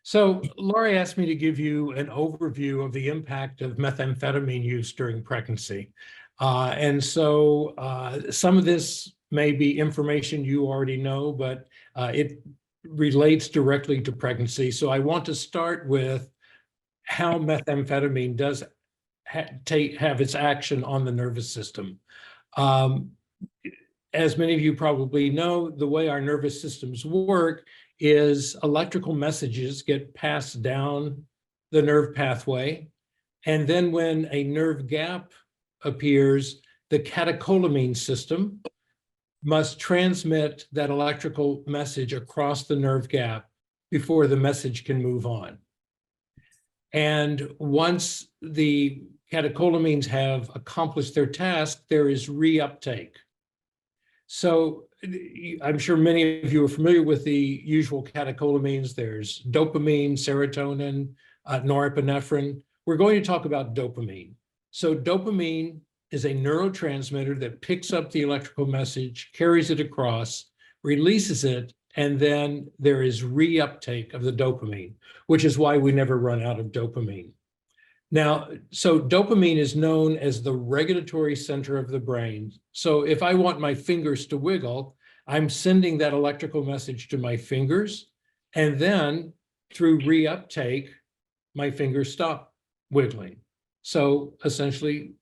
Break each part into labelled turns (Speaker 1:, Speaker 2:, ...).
Speaker 1: So Laurie asked me to give you an overview of the impact of methamphetamine use during pregnancy. Some of this may be information you already know, but it relates directly to pregnancy. So I want to start with how methamphetamine does have its action on the nervous system. Um, as many of you probably know, the way our nervous systems work is electrical messages get passed down the nerve pathway. And then when a nerve gap appears, the catecholamine system must transmit that electrical message across the nerve gap before the message can move on. And once the catecholamines have accomplished their task, there is reuptake. So I'm sure many of you are familiar with the usual catecholamines. There's dopamine, serotonin, norepinephrine. We're going to talk about dopamine. So dopamine is a neurotransmitter that picks up the electrical message, carries it across, releases it, and then there is reuptake of the dopamine, which is why we never run out of dopamine. Now, so dopamine is known as the regulatory center of the brain. So if I want my fingers to wiggle, I'm sending that electrical message to my fingers, and then through reuptake, my fingers stop wiggling. So essentially,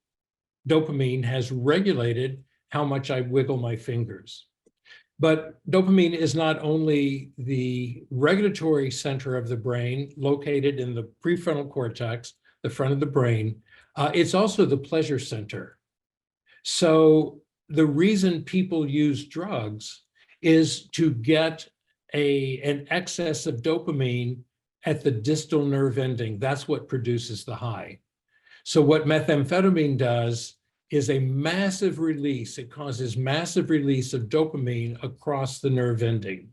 Speaker 1: dopamine has regulated how much I wiggle my fingers. But dopamine is not only the regulatory center of the brain located in the prefrontal cortex, the front of the brain, it's also the pleasure center. So the reason people use drugs is to get an excess of dopamine at the distal nerve ending. That's what produces the high. So what methamphetamine does is a massive release. It causes massive release of dopamine across the nerve ending.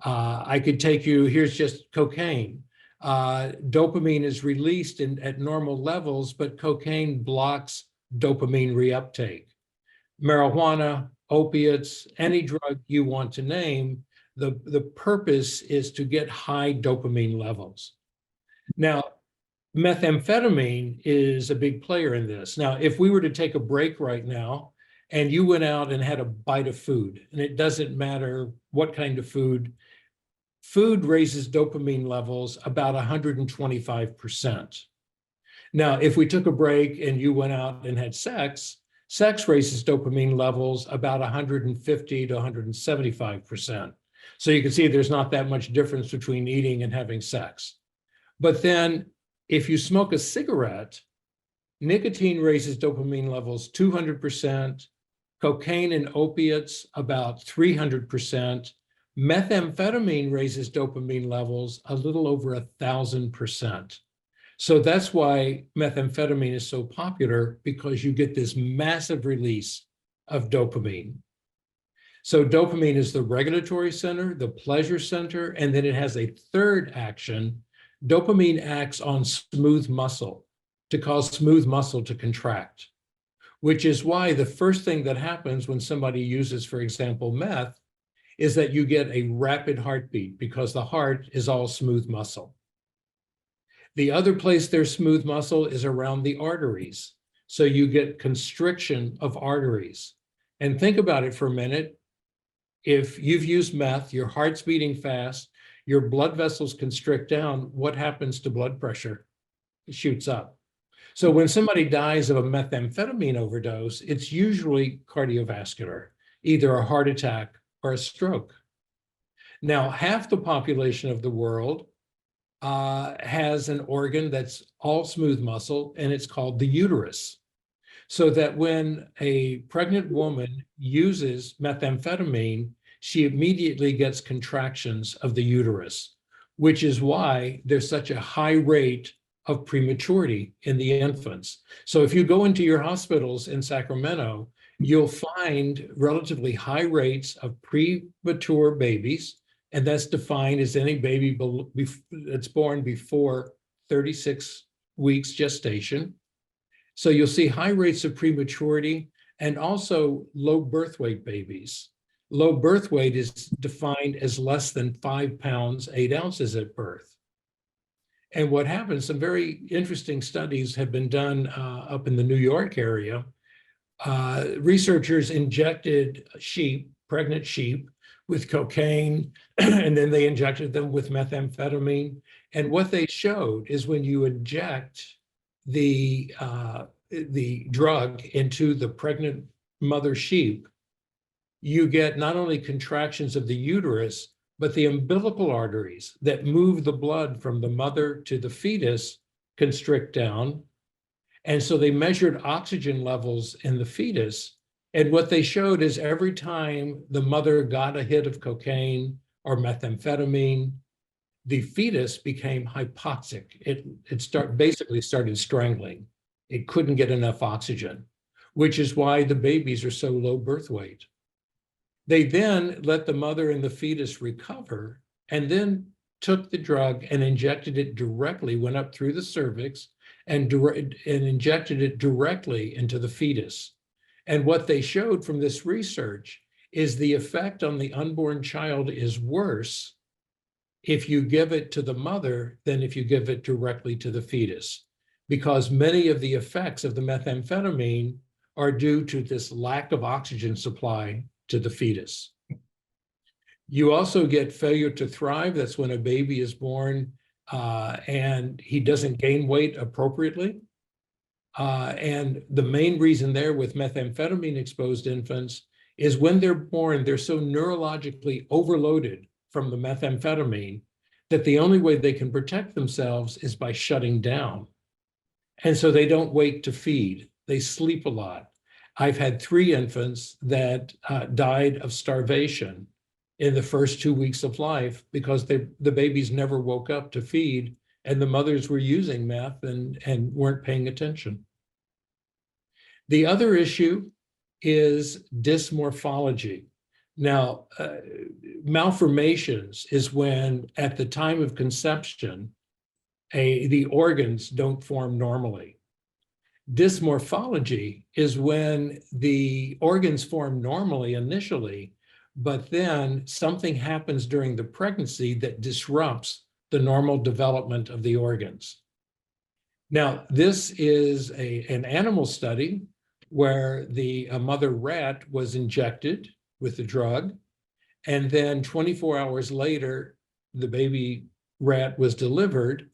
Speaker 1: I could take you, here's just cocaine. Dopamine is released at normal levels, but cocaine blocks dopamine reuptake. Marijuana, opiates, any drug you want to name, the purpose is to get high dopamine levels. Now, methamphetamine is a big player in this. Now, if we were to take a break right now and you went out and had a bite of food, and it doesn't matter what kind of food, food raises dopamine levels about 125%. Now, if we took a break and you went out and had sex, sex raises dopamine levels about 150 to 175%. So you can see there's not that much difference between eating and having sex. But then if you smoke a cigarette, nicotine raises dopamine levels 200%, cocaine and opiates about 300%, methamphetamine raises dopamine levels a little over 1,000%. So that's why methamphetamine is so popular, because you get this massive release of dopamine. So dopamine is the regulatory center, the pleasure center, and then it has a third action. Dopamine acts on smooth muscle to cause smooth muscle to contract, which is why the first thing that happens when somebody uses, for example, meth, is that you get a rapid heartbeat because the heart is all smooth muscle. The other place there's smooth muscle is around the arteries. So you get constriction of arteries. And think about it for a minute. If you've used meth, your heart's beating fast, your blood vessels constrict down, what happens to blood pressure? It shoots up. So when somebody dies of a methamphetamine overdose, it's usually cardiovascular, either a heart attack or a stroke. Now, half the population of the world has an organ that's all smooth muscle, and it's called the uterus. So that when a pregnant woman uses methamphetamine, she immediately gets contractions of the uterus, which is why there's such a high rate of prematurity in the infants. So if you go into your hospitals in Sacramento, you'll find relatively high rates of premature babies, and that's defined as any baby that's born before 36 weeks gestation. So you'll see high rates of prematurity and also low birth weight babies. Low birth weight is defined as less than 5 pounds, 8 ounces at birth. And what happens, some very interesting studies have been done up in the New York area. Researchers injected pregnant sheep, with cocaine, and then they injected them with methamphetamine. And what they showed is when you inject the drug into the pregnant mother sheep, you get not only contractions of the uterus, but the umbilical arteries that move the blood from the mother to the fetus constrict down. And so they measured oxygen levels in the fetus. And what they showed is every time the mother got a hit of cocaine or methamphetamine, the fetus became hypoxic. It basically started strangling. It couldn't get enough oxygen, which is why the babies are so low birth weight. They then let the mother and the fetus recover, and then took the drug and injected it directly, went up through the cervix and injected it directly into the fetus. And what they showed from this research is the effect on the unborn child is worse if you give it to the mother than if you give it directly to the fetus, because many of the effects of the methamphetamine are due to this lack of oxygen supply to the fetus. You also get failure to thrive. That's when a baby is born and he doesn't gain weight appropriately. And the main reason there with methamphetamine exposed infants is when they're born, they're so neurologically overloaded from the methamphetamine that the only way they can protect themselves is by shutting down. And so they don't wait to feed. They sleep a lot. I've had 3 infants that died of starvation in the first 2 weeks of life because the babies never woke up to feed, and the mothers were using meth and weren't paying attention. The other issue is dysmorphology. Now, malformations is when at the time of conception, the organs don't form normally. Dysmorphology is when the organs form normally initially, but then something happens during the pregnancy that disrupts the normal development of the organs. Now, this is an animal study where the mother rat was injected with the drug, and then 24 hours later, the baby rat was delivered,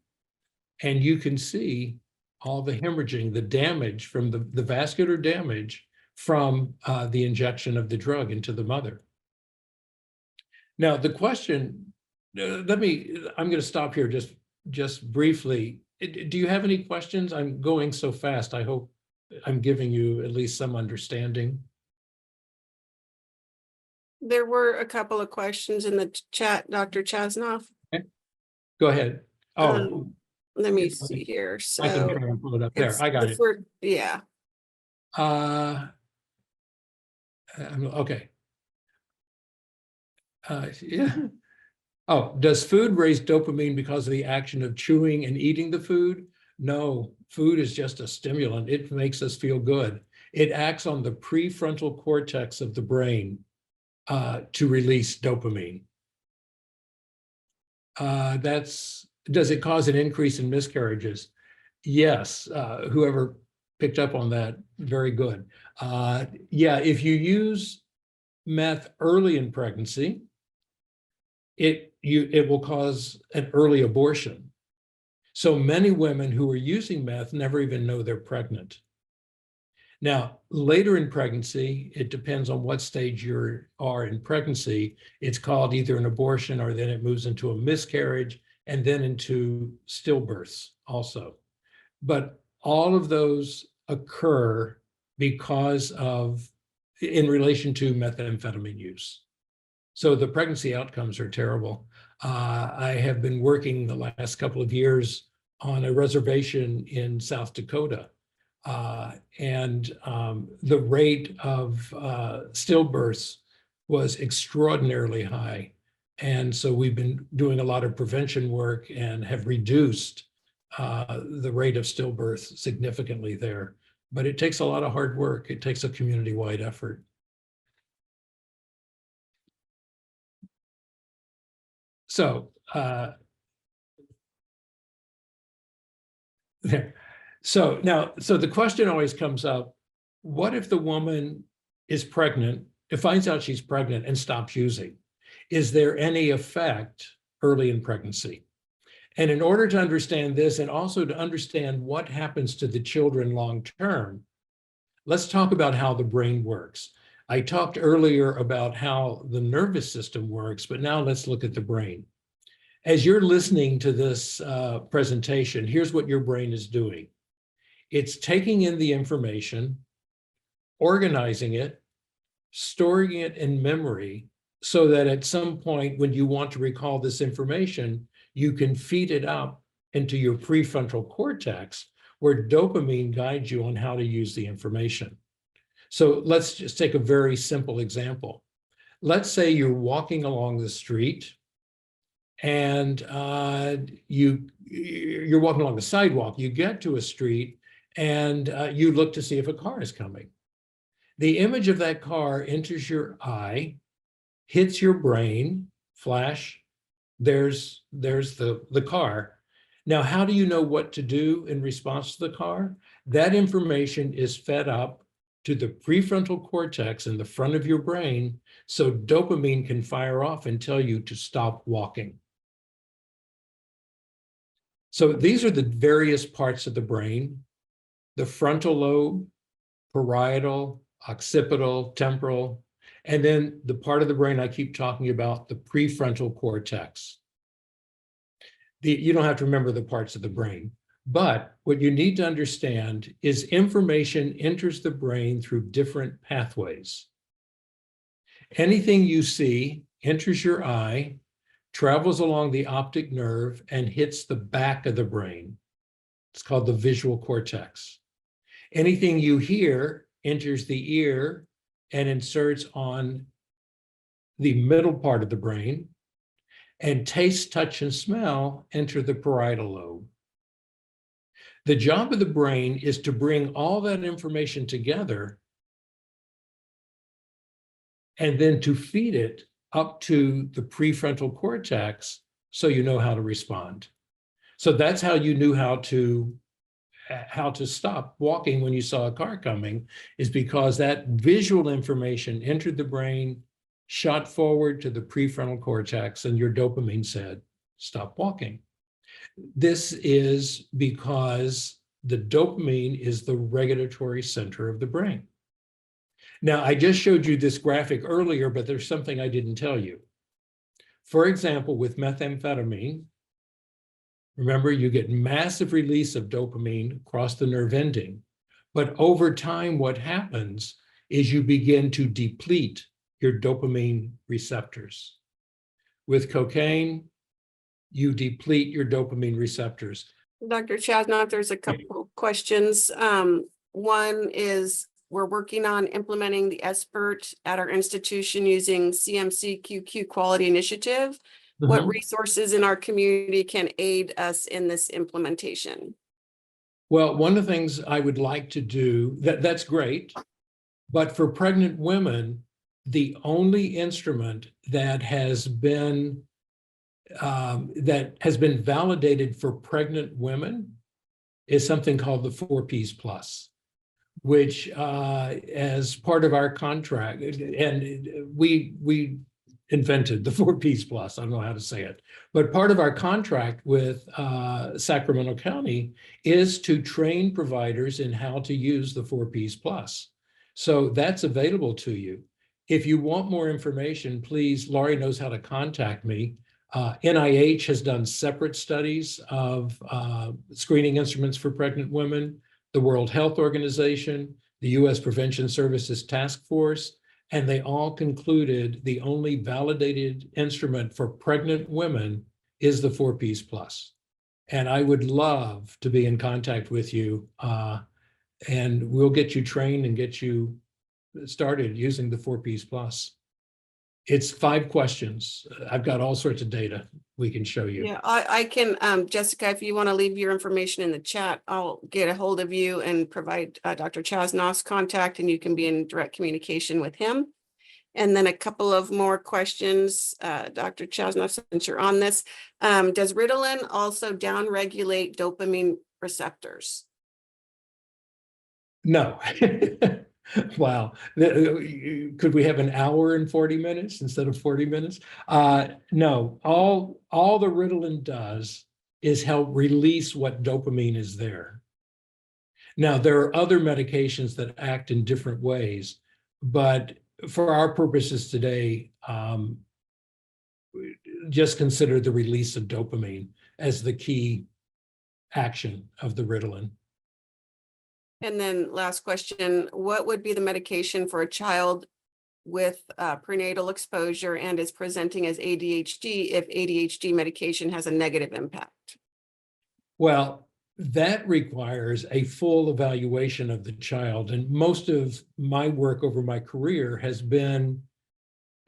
Speaker 1: and you can see all the hemorrhaging, the damage from the vascular damage from the injection of the drug into the mother. Now, the question, I'm going to stop here just briefly. Do you have any questions? I'm going so fast. I hope I'm giving you at least some understanding.
Speaker 2: There were a couple of questions in the chat, Dr. Chasnoff.
Speaker 1: Okay. Go ahead. Oh,
Speaker 2: let me see here. So
Speaker 1: I can try and pull it up there. I got it.
Speaker 2: Yeah.
Speaker 1: Okay. Yeah. Oh, does food raise dopamine because of the action of chewing and eating the food? No, food is just a stimulant. It makes us feel good. It acts on the prefrontal cortex of the brain to release dopamine. Does it cause an increase in miscarriages? Yes, whoever picked up on that, very good. Yeah, if you use meth early in pregnancy, it will cause an early abortion. So many women who are using meth never even know they're pregnant. Now, later in pregnancy, it depends on what stage you are in pregnancy. It's called either an abortion, or then it moves into a miscarriage, and then into stillbirths also. But all of those occur because in relation to methamphetamine use. So the pregnancy outcomes are terrible. I have been working the last couple of years on a reservation in South Dakota, and the rate of stillbirths was extraordinarily high. And so we've been doing a lot of prevention work and have reduced the rate of stillbirth significantly there. But it takes a lot of hard work. It takes a community-wide effort. So So now, so the question always comes up, what if the woman is pregnant, it finds out she's pregnant and stops using? Is there any effect early in pregnancy? And in order to understand this, and also to understand what happens to the children long-term, let's talk about how the brain works. I talked earlier about how the nervous system works, but now let's look at the brain. As you're listening to this presentation, here's what your brain is doing. It's taking in the information, organizing it, storing it in memory, so that at some point when you want to recall this information, you can feed it up into your prefrontal cortex, where dopamine guides you on how to use the information. So let's just take a very simple example. Let's say you're walking along the street and you're walking along the sidewalk. You get to a street and you look to see if a car is coming. The image of that car enters your eye, hits your brain, flash, there's the car. Now, how do you know what to do in response to the car? That information is fed up to the prefrontal cortex in the front of your brain, so dopamine can fire off and tell you to stop walking. So these are the various parts of the brain: the frontal lobe, parietal, occipital, temporal, and then the part of the brain I keep talking about, the prefrontal cortex. You don't have to remember the parts of the brain, but what you need to understand is information enters the brain through different pathways. Anything you see enters your eye, travels along the optic nerve, and hits the back of the brain. It's called the visual cortex. Anything you hear enters the ear and inserts on the middle part of the brain, and taste, touch, and smell enter the parietal lobe. The job of the brain is to bring all that information together and then to feed it up to the prefrontal cortex so you know how to respond. So that's how you knew how to stop walking when you saw a car coming, is because that visual information entered the brain, shot forward to the prefrontal cortex, and your dopamine said, stop walking. This is because the dopamine is the regulatory center of the brain. Now, I just showed you this graphic earlier, but there's something I didn't tell you. For example, with methamphetamine, remember, you get massive release of dopamine across the nerve ending, but over time, what happens is you begin to deplete your dopamine receptors. With cocaine, you deplete your dopamine receptors.
Speaker 2: Dr. Chasnoff, there's a couple questions. One is, we're working on implementing the SBIRT at our institution using CMCQQ Quality Initiative. What resources in our community can aid us in this implementation?
Speaker 1: Well, one of the things I would like to do, that's great, but for pregnant women, the only instrument that has been validated for pregnant women is something called the 4Ps Plus, which as part of our contract, and we invented the 4Ps Plus, I don't know how to say it, but part of our contract with Sacramento County is to train providers in how to use the 4Ps Plus. So that's available to you. If you want more information, please, Laurie knows how to contact me. NIH has done separate studies of screening instruments for pregnant women, the World Health Organization, the U.S. Prevention Services Task Force, and they all concluded the only validated instrument for pregnant women is the 4Ps Plus. And I would love to be in contact with you, and we'll get you trained and get you started using the 4Ps Plus. It's 5 questions. I've got all sorts of data we can show you.
Speaker 2: Yeah, I can, Jessica, if you want to leave your information in the chat, I'll get a hold of you and provide Dr. Chasnoff's contact, and you can be in direct communication with him. And then a couple of more questions, Dr. Chasnoff, since you're on this. Does Ritalin also downregulate dopamine receptors?
Speaker 1: No. Wow. Could we have an hour and 40 minutes instead of 40 minutes? No, all the Ritalin does is help release what dopamine is there. Now, there are other medications that act in different ways, but for our purposes today, just consider the release of dopamine as the key action of the Ritalin.
Speaker 2: And then last question, what would be the medication for a child with prenatal exposure and is presenting as ADHD if ADHD medication has a negative impact?
Speaker 1: Well, that requires a full evaluation of the child. And most of my work over my career has been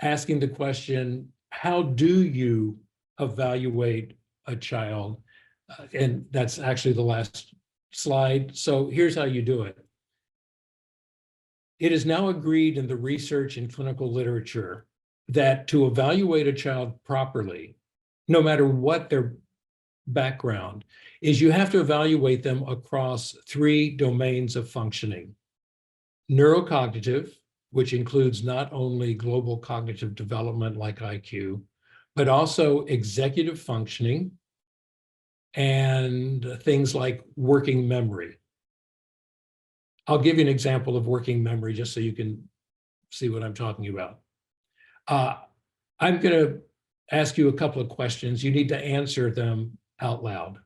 Speaker 1: asking the question, how do you evaluate a child? And that's actually the last slide. So here's how you do it. It is now agreed in the research and clinical literature that to evaluate a child properly, no matter what their background is, you have to evaluate them across 3 domains of functioning. Neurocognitive, which includes not only global cognitive development like IQ, but also executive functioning and things like working memory. I'll give you an example of working memory just so you can see what I'm talking about. I'm going to ask you a couple of questions. You need to answer them out loud,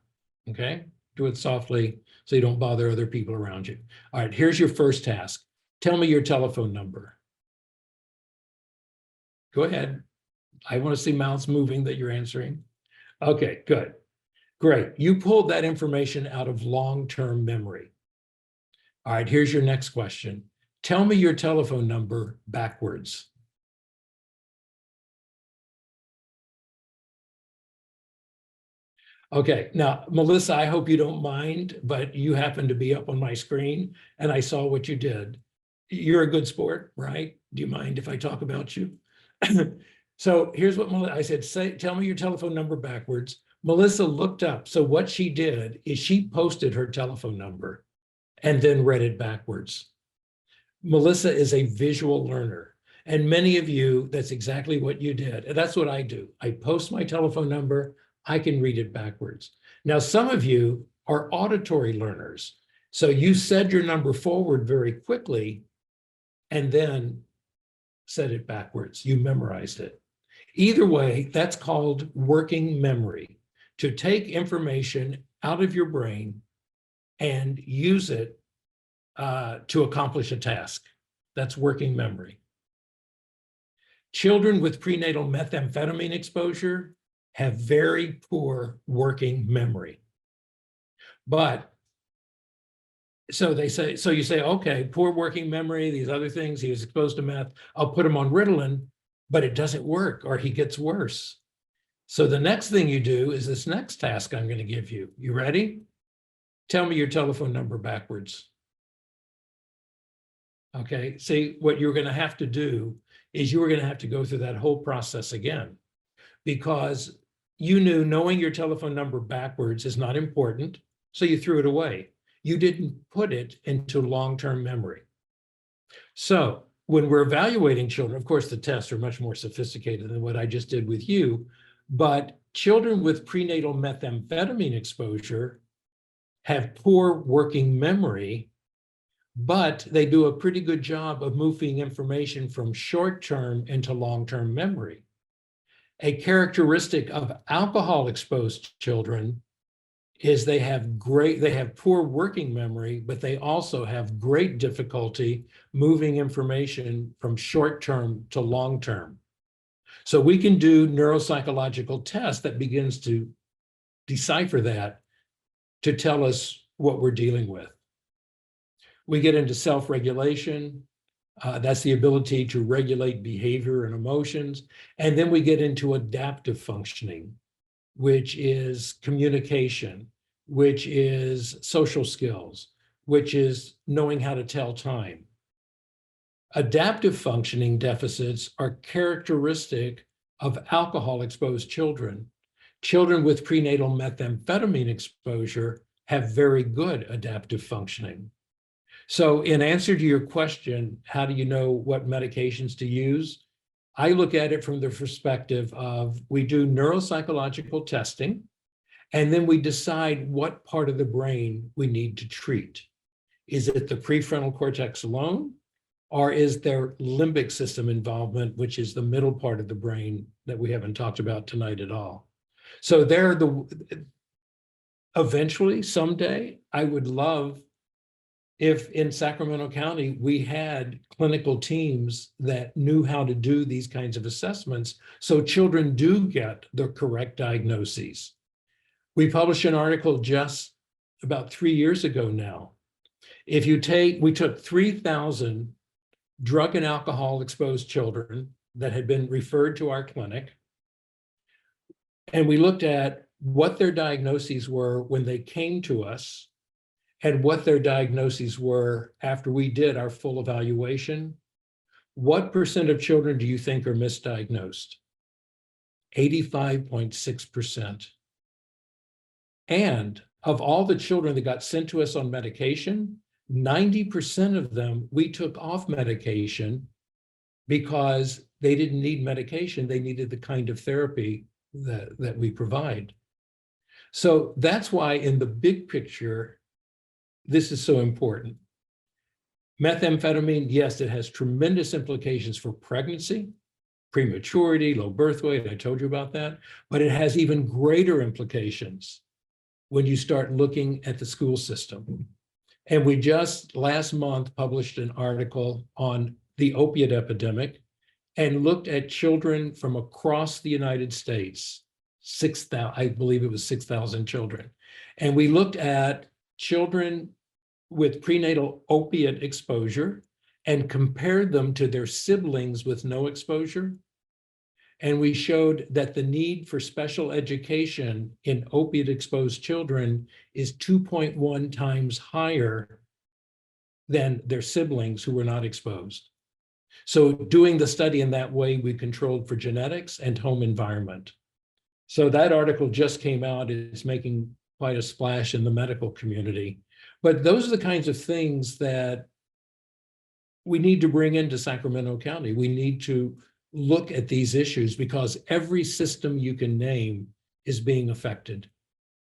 Speaker 1: okay? Do it softly so you don't bother other people around you. All right, here's your first task. Tell me your telephone number. Go ahead. I want to see mouths moving that you're answering. Okay, good. Great. You pulled that information out of long-term memory. All right, here's your next question. Tell me your telephone number backwards. Okay, now, Melissa, I hope you don't mind, but you happen to be up on my screen and I saw what you did. You're a good sport, right? Do you mind if I talk about you? So here's what I said, tell me your telephone number backwards. Melissa looked up. So what she did is she posted her telephone number and then read it backwards. Melissa is a visual learner. And many of you, that's exactly what you did. And that's what I do. I post my telephone number, I can read it backwards. Now, some of you are auditory learners. So you said your number forward very quickly and then said it backwards. You memorized it. Either way, that's called working memory, to take information out of your brain and use it to accomplish a task. That's working memory. Children with prenatal methamphetamine exposure have very poor working memory. But so they say, so you say, okay, poor working memory, these other things, he was exposed to meth, I'll put him on Ritalin, but it doesn't work or he gets worse. So the next thing you do is this next task I'm going to give you. You ready? Tell me your telephone number backwards. Okay, see, what you're going to have to do is you're going to have to go through that whole process again, because you knew knowing your telephone number backwards is not important, so you threw it away. You didn't put it into long-term memory. So when we're evaluating children, of course, the tests are much more sophisticated than what I just did with you, but children with prenatal methamphetamine exposure have poor working memory, but they do a pretty good job of moving information from short-term into long-term memory. A characteristic of alcohol-exposed children is they have poor working memory, but they also have great difficulty moving information from short-term to long-term. So we can do neuropsychological tests that begins to decipher that to tell us what we're dealing with. We get into self-regulation. That's the ability to regulate behavior and emotions. And then we get into adaptive functioning, which is communication, which is social skills, which is knowing how to tell time. Adaptive functioning deficits are characteristic of alcohol-exposed children. Children with prenatal methamphetamine exposure have very good adaptive functioning. So in answer to your question, how do you know what medications to use? I look at it from the perspective of we do neuropsychological testing, and then we decide what part of the brain we need to treat. Is it the prefrontal cortex alone, or is there limbic system involvement, which is the middle part of the brain that we haven't talked about tonight at all? So eventually, someday, I would love if in Sacramento County, we had clinical teams that knew how to do these kinds of assessments so children do get the correct diagnoses. We published an article just about 3 years ago now. We took 3,000 drug and alcohol exposed children that had been referred to our clinic, and we looked at what their diagnoses were when they came to us and what their diagnoses were after we did our full evaluation. What percent of children do you think are misdiagnosed? 85.6%. And of all the children that got sent to us on medication, 90% of them we took off medication because they didn't need medication. They needed the kind of therapy that we provide. So that's why in the big picture, this is so important. Methamphetamine, yes, it has tremendous implications for pregnancy, prematurity, low birth weight. I told you about that, but it has even greater implications when you start looking at the school system. And we just last month published an article on the opiate epidemic and looked at children from across the United States, 6,000, I believe it was 6,000 children. And we looked at children with prenatal opiate exposure and compared them to their siblings with no exposure. And we showed that the need for special education in opiate exposed children is 2.1 times higher than their siblings who were not exposed. So doing the study in that way, we controlled for genetics and home environment. So that article just came out. It's making quite a splash in the medical community. But those are the kinds of things that we need to bring into Sacramento County. We need to look at these issues because every system you can name is being affected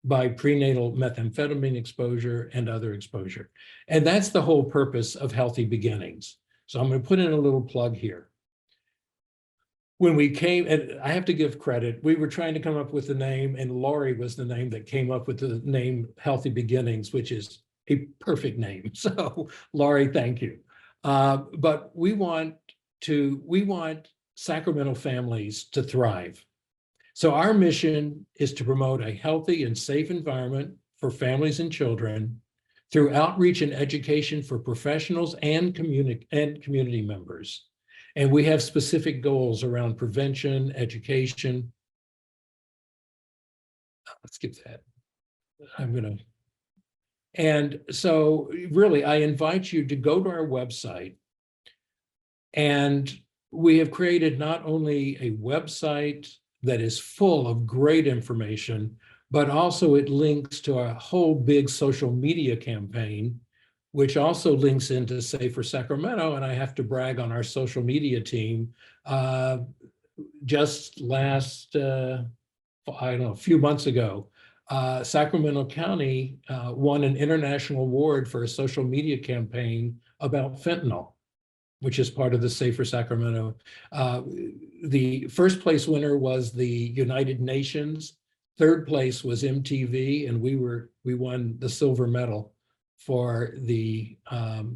Speaker 1: by prenatal methamphetamine exposure and other exposure. And that's the whole purpose of Healthy Beginnings. So I'm going to put in a little plug here. When we came, and I have to give credit, we were trying to come up with the name, and Laurie was the name that came up with the name Healthy Beginnings, which is a perfect name. So Laurie, thank you. But we want Sacramento families to thrive. So our mission is to promote a healthy and safe environment for families and children through outreach and education for professionals and community members. And we have specific goals around prevention, education. Let's skip that. And so really, I invite you to go to our website. And we have created not only a website that is full of great information, but also it links to a whole big social media campaign, which also links into Safer Sacramento. And I have to brag on our social media team. Just last, I don't know, a few months ago, Sacramento County won an international award for a social media campaign about fentanyl, which is part of the Safer Sacramento. The first place winner was the United Nations. Third place was MTV, and we won the silver medal for the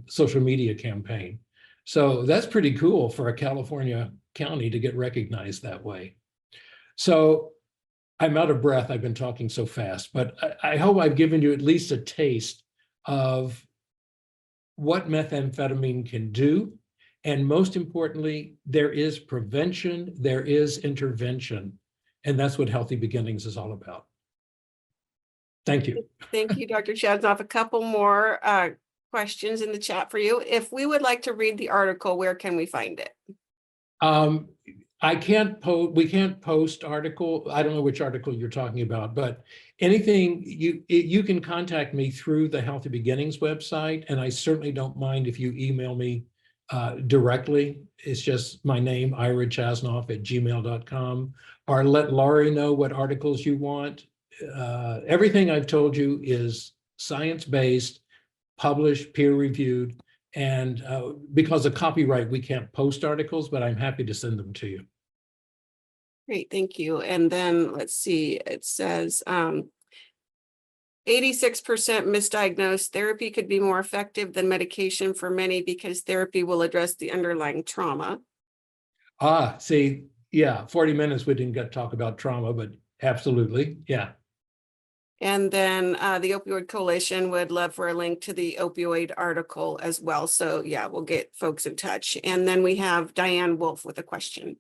Speaker 1: social media campaign. So that's pretty cool for a California county to get recognized that way. So I'm out of breath. I've been talking so fast, but I hope I've given you at least a taste of what methamphetamine can do. And most importantly, there is prevention, there is intervention. And that's what Healthy Beginnings is all about. Thank you.
Speaker 2: Thank you, Dr. Chasnoff. A couple more questions in the chat for you. If we would like to read the article, where can we find it? We can't post article. I don't know which article you're talking about, but
Speaker 1: anything, you can contact me through the Healthy Beginnings website, and I certainly don't mind if you email me directly. It's just my name, ira.chasnoff@gmail.com, or let Laurie know what articles you want. Everything I've told you is science-based, published, peer-reviewed, and because of copyright, we can't post articles, but I'm happy to send them to you.
Speaker 2: Great, thank you. And then let's see, it says 86% misdiagnosed. Therapy could be more effective than medication for many because therapy will address the underlying trauma.
Speaker 1: See, yeah, 40 minutes, we didn't get to talk about trauma, but absolutely, yeah.
Speaker 2: And then the Opioid Coalition would love for a link to the opioid article as well. So yeah, we'll get folks in touch. And then we have Diane Wolf with a question.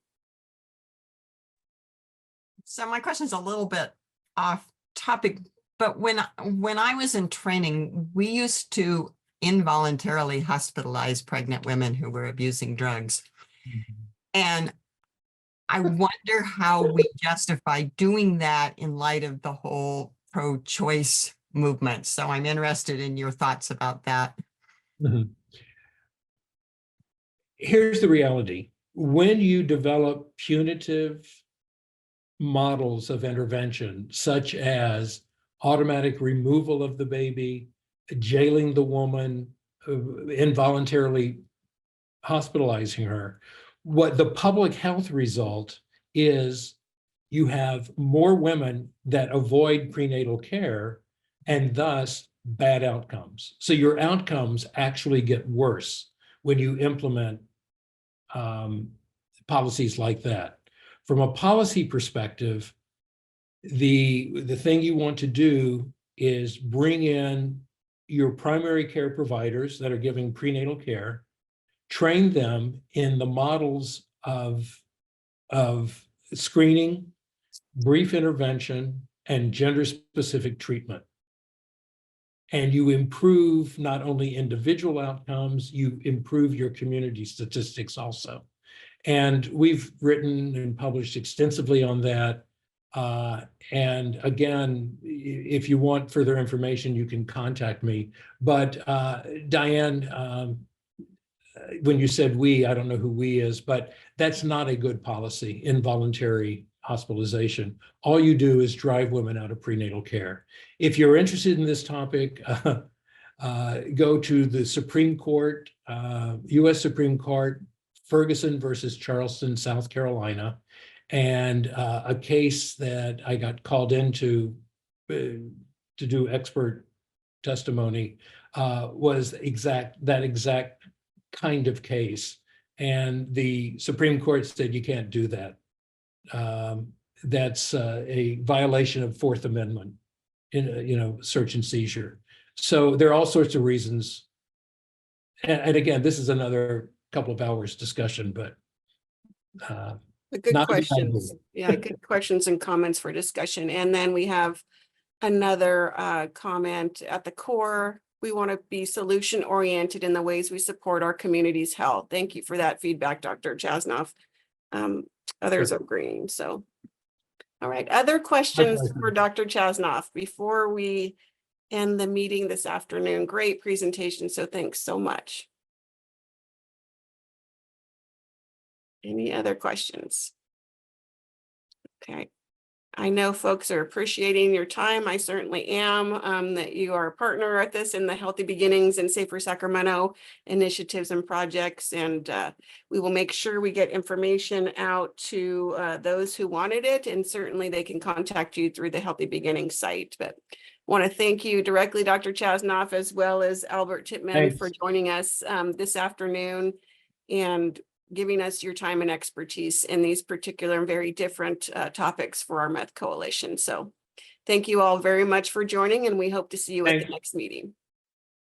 Speaker 3: So my question is a little bit off topic, but when I was in training, we used to involuntarily hospitalize pregnant women who were abusing drugs. And I wonder how we justify doing that in light of the whole pro-choice movement. So I'm interested in your thoughts about that.
Speaker 1: Mhm. Here's the reality. When you develop punitive models of intervention, such as automatic removal of the baby, jailing the woman, involuntarily hospitalizing her, what the public health result is, you have more women that avoid prenatal care and thus bad outcomes. So your outcomes actually get worse when you implement policies like that. From a policy perspective, the thing you want to do is bring in your primary care providers that are giving prenatal care, train them in the models of screening, brief intervention, and gender-specific treatment. And you improve not only individual outcomes, you improve your community statistics also. And we've written and published extensively on that. And again, if you want further information, you can contact me. But Diane, when you said we, I don't know who we is, but that's not a good policy, involuntary hospitalization. All you do is drive women out of prenatal care. If you're interested in this topic, go to the Supreme Court, U.S. Supreme Court, Ferguson versus Charleston, South Carolina, and a case that I got called into to do expert testimony was that exact kind of case. And the Supreme Court said you can't do that. That's a violation of Fourth Amendment, search and seizure. So there are all sorts of reasons. And again, this is another couple of hours discussion, but
Speaker 2: good questions. Yeah, good questions and comments for discussion. And then we have another comment at the core. We want to be solution oriented in the ways we support our community's health. Thank you for that feedback, Dr. Chasnoff. Others are agreeing. So, all right. Other questions for Dr. Chasnoff before we end the meeting this afternoon? Great presentation. So thanks so much. Any other questions? Okay. I know folks are appreciating your time. I certainly am, that you are a partner at this in the Healthy Beginnings and Safer Sacramento initiatives and projects. And we will make sure we get information out to those who wanted it. And certainly they can contact you through the Healthy Beginnings site. But I want to thank you directly, Dr. Chasnoff, as well as Albert Tittman for joining us this afternoon and giving us your time and expertise in these particular and very different topics for our Meth Coalition. So thank you all very much for joining, and we hope to see you at the next meeting.